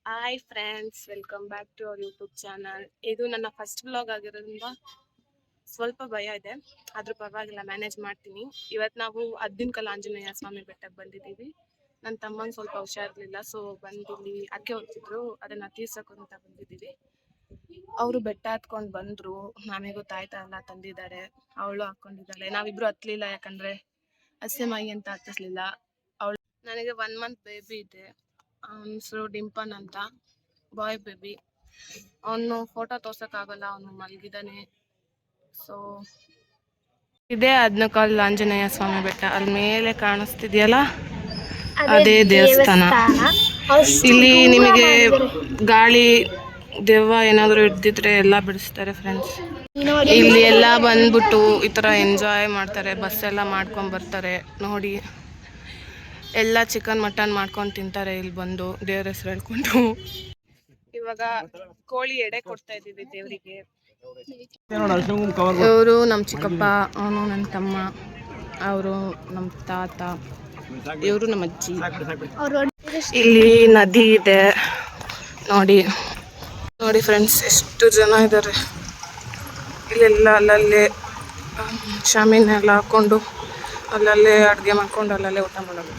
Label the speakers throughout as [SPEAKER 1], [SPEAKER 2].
[SPEAKER 1] Hi friends, welcome back to our YouTube channel. ಇದು ನನ್ನ first vlog ಆಗಿರೋದ್ರಿಂದ ಸ್ವಲ್ಪ ಭಯ ಇದೆ, ಆದ್ರೂ ಪರವಾಗಿಲ್ಲ, ಮ್ಯಾನೇಜ್ ಮಾಡ್ತೀನಿ. ಇವತ್ತು ನಾವು ಅದ್ದಿನಕಲ್ ಆಂಜನೇಯ ಸ್ವಾಮಿ ಬೆಟ್ಟಕ್ಕೆ ಬಂದಿದ್ದೀವಿ. ನನ್ನ ತಮ್ಮಂಗೆ ಸ್ವಲ್ಪ ಹುಷಾರಿರ್ಲಿಲ್ಲ, ಸೊ ಬಂದಿಲ್ಲಿ ಅಕ್ಕೆ ಹೋಗ್ತಿದ್ರು, ಅದನ್ನ ತೀರ್ಸಕ್ಕೆ ಅಂತ ಬಂದಿದ್ದೀವಿ. ಅವರು ಬೆಟ್ಟ ಹತ್ಕೊಂಡು ಬಂದ್ರು, ನಮಗೂ ತಾಯ್ತ ಎಲ್ಲ ತಂದಿದ್ದಾರೆ, ಅವಳು ಹಾಕೊಂಡಿದ್ದಾಳೆ. ನಾವಿಬ್ರು ಹತ್ಲಿಲ್ಲ, ಯಾಕಂದ್ರೆ ಹಸೆ ಮೈ ಅಂತ ಹತ್ತಿಸ್ಲಿಲ್ಲ. ಅವಳು ನನಗೆ 1 ಮಂತ್ ಬೇಬಿ ಇದೆ. ಹೆಸರು ಡಿಂಪನ್ ಅಂತ, ಬಾಯ್ ಬೇಬಿ. ಅವನು ಫೋಟೋ ತೋರ್ಸಕ್ಕಾಗಲ್ಲ, ಅವನು ಮಲಗಿದ್ದಾನೆ. ಸೊ ಇದೇ ಅದ್ನಕಲ್ ಆಂಜನೇಯ ಸ್ವಾಮಿ ಬೆಟ್ಟ. ಅಲ್ಲಿ ಮೇಲೆ ಕಾಣಿಸ್ತಿದೆಯಲ್ಲ, ಅದೇ ದೇವಸ್ಥಾನ. ಇಲ್ಲಿ ನಿಮಗೆ ಗಾಳಿ ದೆವ್ವ ಏನಾದ್ರು ಹಿಡ್ದಿದ್ರೆ ಎಲ್ಲ ಬಿಡಿಸ್ತಾರೆ ಫ್ರೆಂಡ್ಸ್. ಇಲ್ಲಿ ಎಲ್ಲ ಬಂದ್ಬಿಟ್ಟು ಈ ತರ ಎಂಜಾಯ್ ಮಾಡ್ತಾರೆ, ಬಸ್ ಎಲ್ಲ ಮಾಡ್ಕೊಂಡ್ ಬರ್ತಾರೆ. ನೋಡಿ, ಎಲ್ಲ ಚಿಕನ್ ಮಟನ್ ಮಾಡ್ಕೊಂಡು ತಿಂತಾರೆ ಇಲ್ಲಿ ಬಂದು, ದೇವ್ರ ಹೆಸರು ಹೇಳ್ಕೊಂಡು. ಇವಾಗ ಕೋಳಿ ಎಡೆ ಕೊಡ್ತಾ ಇದೀವಿ ದೇವರಿಗೆ. ಇವರು ನಮ್ಮ ಚಿಕ್ಕಪ್ಪ, ಅವನು ನನ್ನ ತಮ್ಮ, ಅವರು ನಮ್ಮ ತಾತ, ಇವರು ನಮ್ಮ ಅಜ್ಜಿ. ಇಲ್ಲಿ ನದಿ ಇದೆ ನೋಡಿ. ನೋಡಿ ಫ್ರೆಂಡ್ಸ್, ಎಷ್ಟು ಜನ ಇದ್ದಾರೆ. ಇಲ್ಲೆಲ್ಲ ಅಲ್ಲಲ್ಲೇ ಶಾಮಿನೆಲ್ಲ ಹಾಕೊಂಡು ಅಲ್ಲಲ್ಲೇ ಅಡುಗೆ ಮಾಡ್ಕೊಂಡು ಅಲ್ಲಲ್ಲೇ ಊಟ ಮಾಡೋದು.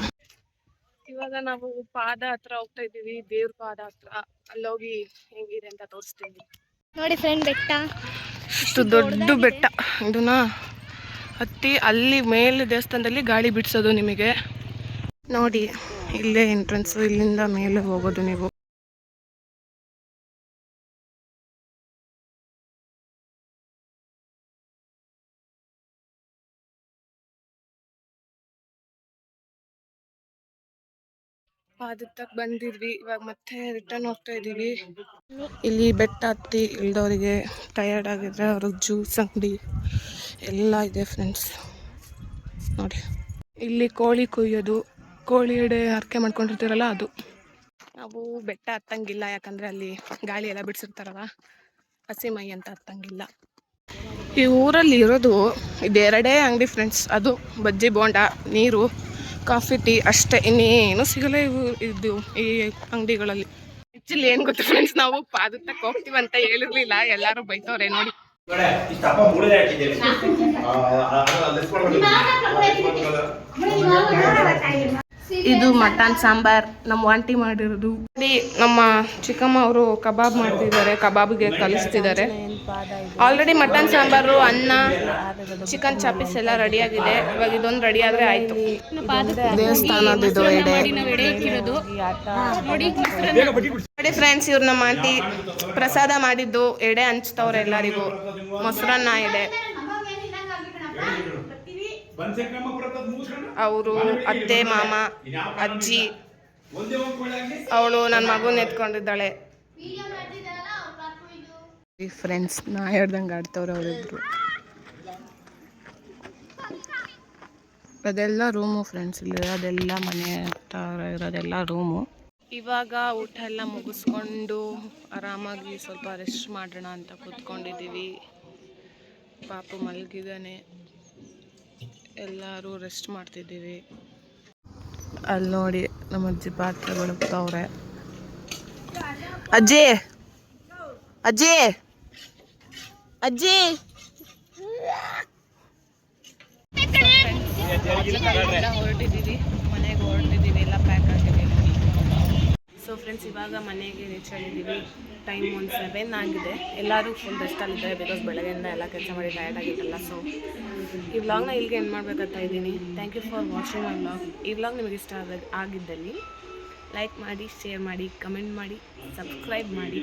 [SPEAKER 1] ಇವಾಗ ನಾವು ಪಾದ ಹತ್ರ ಹೋಗ್ತಾ ಇದ್ದೀವಿ, ದೇವ್ರ ಪಾದ ಹತ್ರ. ಅಲ್ಲೋಗಿ ಹೆಂಗಿದೆ ಅಂತ ತೋರಿಸ್ತೀವಿ
[SPEAKER 2] ನೋಡಿ ಫ್ರೆಂಡ್. ಬೆಟ್ಟ
[SPEAKER 1] ಇಷ್ಟು ದೊಡ್ಡ ಬೆಟ್ಟ. ಇದನ್ನ ಹತ್ತಿ ಅಲ್ಲಿ ಮೇಲೆ ದೇವಸ್ಥಾನದಲ್ಲಿ ಗಾಳಿ ಬಿಡಿಸೋದು ನಿಮಗೆ. ನೋಡಿ, ಇಲ್ಲೇ ಎಂಟ್ರೆನ್ಸ್, ಇಲ್ಲಿಂದ ಮೇಲೆ ಹೋಗೋದು ನೀವು. ಪಾದತ್ತಕ್ಕೆ ಬಂದಿದ್ವಿ, ಇವಾಗ ಮತ್ತೆ ರಿಟರ್ನ್ ಹೋಗ್ತಾ ಇದೀವಿ. ಇಲ್ಲಿ ಬೆಟ್ಟ ಹತ್ತಿ ಇಳ್ದವರಿಗೆ, ಟಯರ್ಡ್ ಆಗಿದ್ರೆ ಅವ್ರಿಗೆ ಜ್ಯೂಸ್ ಅಂಗಡಿ ಎಲ್ಲ ಇದೆ ಫ್ರೆಂಡ್ಸ್. ನೋಡಿ, ಇಲ್ಲಿ ಕೋಳಿ ಕುಯ್ಯೋದು, ಕೋಳಿ ಎಡೆ ಹರಕೆ ಮಾಡ್ಕೊಂಡಿರ್ತೀರಲ್ಲ ಅದು. ನಾವು ಬೆಟ್ಟ ಹತ್ತಂಗಿಲ್ಲ, ಯಾಕಂದ್ರೆ ಅಲ್ಲಿ ಗಾಳಿ ಎಲ್ಲ ಬಿಡಿಸಿರ್ತಾರಲ್ಲ, ಹಸಿ ಮೈ ಅಂತ ಹತ್ತಂಗಿಲ್ಲ. ಈ ಊರಲ್ಲಿ ಇರೋದು ಇದೆರಡೇ ಅಂಗಡಿ ಫ್ರೆಂಡ್ಸ್, ಅದು ಬಜ್ಜಿ ಬೋಂಡ, ನೀರು, ಕಾಫಿ, ಟೀ ಅಷ್ಟೇ, ಇನ್ನೇನು ಸಿಗಲ್ಲ ಇದು ಈ ಅಂಗಡಿಗಳಲ್ಲಿ. ಆಕ್ಚುಲಿ ಏನ್ ಗೊತ್ತು ಫ್ರೆಂಡ್ಸ್, ನಾವು ಪಾದತ್ತಕ್ಕೆ ಹೋಗ್ತೀವಂತ ಹೇಳಿರ್ಲಿಲ್ಲ, ಎಲ್ಲಾರು ಬೈತವ್ರೆ ನೋಡಿ. ಇದು ಮಟನ್ ಸಾಂಬಾರ್ ನಮ್ಮ ಆಂಟಿ ಮಾಡಿರೋದು. ನಮ್ಮ ಚಿಕ್ಕಮ್ಮ ಅವರು ಕಬಾಬ್ ಮಾಡ್ತಿದ್ದಾರೆ, ಕಬಾಬ್ಗೆ ಕಲಿಸ್ತಿದ್ದಾರೆ. ಆಲ್ರೆಡಿ ಮಟನ್ ಸಾಂಬಾರು, ಅನ್ನ, ಚಿಕನ್ ಚಾಪೀಸ್ ಎಲ್ಲ ರೆಡಿ ಆಗಿದೆ. ಇವಾಗ ಇದೊಂದು ರೆಡಿ ಆದ್ರೆ ಆಯ್ತು. ದೇವಸ್ಥಾನದ್ದು ಎಡೆ ನೋಡಿ ಫ್ರೆಂಡ್ಸ್, ಇವ್ರು ನಮ್ಮ ಆಂಟಿ ಪ್ರಸಾದ ಮಾಡಿದ್ದು ಎಡೆ ಹಂಚ್ತವ್ರೆ ಎಲ್ಲರಿಗೂ. ಮೊಸರನ್ನ ಇದೆ. ಅವರು ಅತ್ತೆ, ಮಾಮ, ಅಜ್ಜಿ, ಅವಳು ನನ್ನ ಮಗುನ ಎತ್ಕೊಂಡಿದ್ದಾಳೆ. ಫ್ರೆಂಡ್ಸ್, ನಾ ಹೇಳ್ದಂಗೆ ಆಡ್ತವ್ರೆ ಅವರಿಬ್ರು. ಅದೆಲ್ಲ ರೂಮು ಫ್ರೆಂಡ್ಸ್, ಇಲ್ಲಿ ಅದೆಲ್ಲ ಮನೆ ಹತ್ರ ಇರೋದೆಲ್ಲ ರೂಮು. ಇವಾಗ ಊಟ ಎಲ್ಲ ಮುಗಿಸ್ಕೊಂಡು ಆರಾಮಾಗಿ ಸ್ವಲ್ಪ ರೆಸ್ಟ್ ಮಾಡೋಣ ಅಂತ ಕೂತ್ಕೊಂಡಿದ್ದೀವಿ. ಪಾಪು ಮಲಗಿದ್ದಾನೆ, ಎಲ್ಲರೂ ರೆಸ್ಟ್ ಮಾಡ್ತಿದ್ದೀವಿ. ಅಲ್ಲಿ ನೋಡಿ, ನಮ್ಮ ಅಜ್ಜಿ ಪಾತ್ರೆ ಬೆಳಗ್ತವ್ರೆ. ಅಜ್ಜಿ ಅಜ್ಜಿ ಅಜ್ಜಿ ಹೊರಟಿದ್ದೀವಿ, ಮನೆಗೆ ಹೊರಟಿದ್ದೀವಿ, ಎಲ್ಲ ಪ್ಯಾಕ್ ಆಗಿದ್ದೀವಿ. ಸೊ ಫ್ರೆಂಡ್ಸ್, ಇವಾಗ ಮನೆಗೆ ರೀಚ್ ಆಗಿದ್ದೀವಿ. ಟೈಮ್ 7 ಆಗಿದೆ. ಎಲ್ಲರೂ ಫುಲ್ ರೆಸ್ಟಲ್ಲಿದ್ದಾರೆ, ಬಿಕಾಸ್ ಬೆಳಗ್ಗೆಯಿಂದ ಎಲ್ಲ ಕೆಲಸ ಮಾಡಿ ಟಯರ್ಡ್ ಆಗಿತ್ತಲ್ಲ. ಸೊ ಈ ವ್ಲಾಗ್ನ ಇಲ್ಲಿಗೆ ಎಂಡ್ ಮಾಡಬೇಕಂತ ಇದ್ದೀನಿ. Thank you for watching my vlog. ಈ ವ್ಲಾಗ್ ನಿಮಗೆ ಇಷ್ಟ ಆಗಿದ್ದಲ್ಲಿ ಲೈಕ್ ಮಾಡಿ, ಶೇರ್ ಮಾಡಿ, ಕಮೆಂಟ್ ಮಾಡಿ, ಸಬ್ಸ್ಕ್ರೈಬ್ ಮಾಡಿ.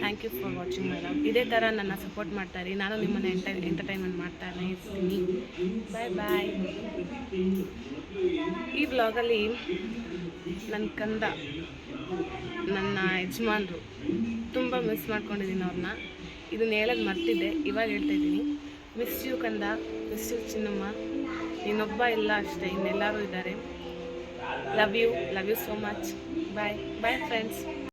[SPEAKER 1] Thank you for watching my vlog. ಇದೇ ಥರ ನನ್ನ ಸಪೋರ್ಟ್ ಮಾಡ್ತಾಯಿರಿ, ನಾನು ನಿಮ್ಮನ್ನು ಎಂಟರ್ಟೈನ್ಮೆಂಟ್ ಮಾಡ್ತಾನೆ ಇರ್ತೀನಿ. ಬಾಯ್ ಬಾಯ್. ಈ ವ್ಲಾಗಲ್ಲಿ ನನ್ನ ಕಂದ, ನನ್ನ ಯಜಮಾನ್ರು, ತುಂಬ ಮಿಸ್ ಮಾಡ್ಕೊಂಡಿದ್ದೀನಿ ಅವ್ರನ್ನ. ಇದನ್ನ ಹೇಳೋದು ಮರ್ತಿದ್ದೆ, ಇವಾಗ ಹೇಳ್ತಾ ಇದ್ದೀನಿ. ಮಿಸ್ ಯು ಕಂದ, ಮಿಸ್ ಯು ಚಿನ್ನಮ್ಮ. ನೀನೊಬ್ಬ ಇಲ್ಲ ಅಷ್ಟೇ, ಇನ್ನೆಲ್ಲರೂ ಇದ್ದಾರೆ. Love you so much. Bye bye friends.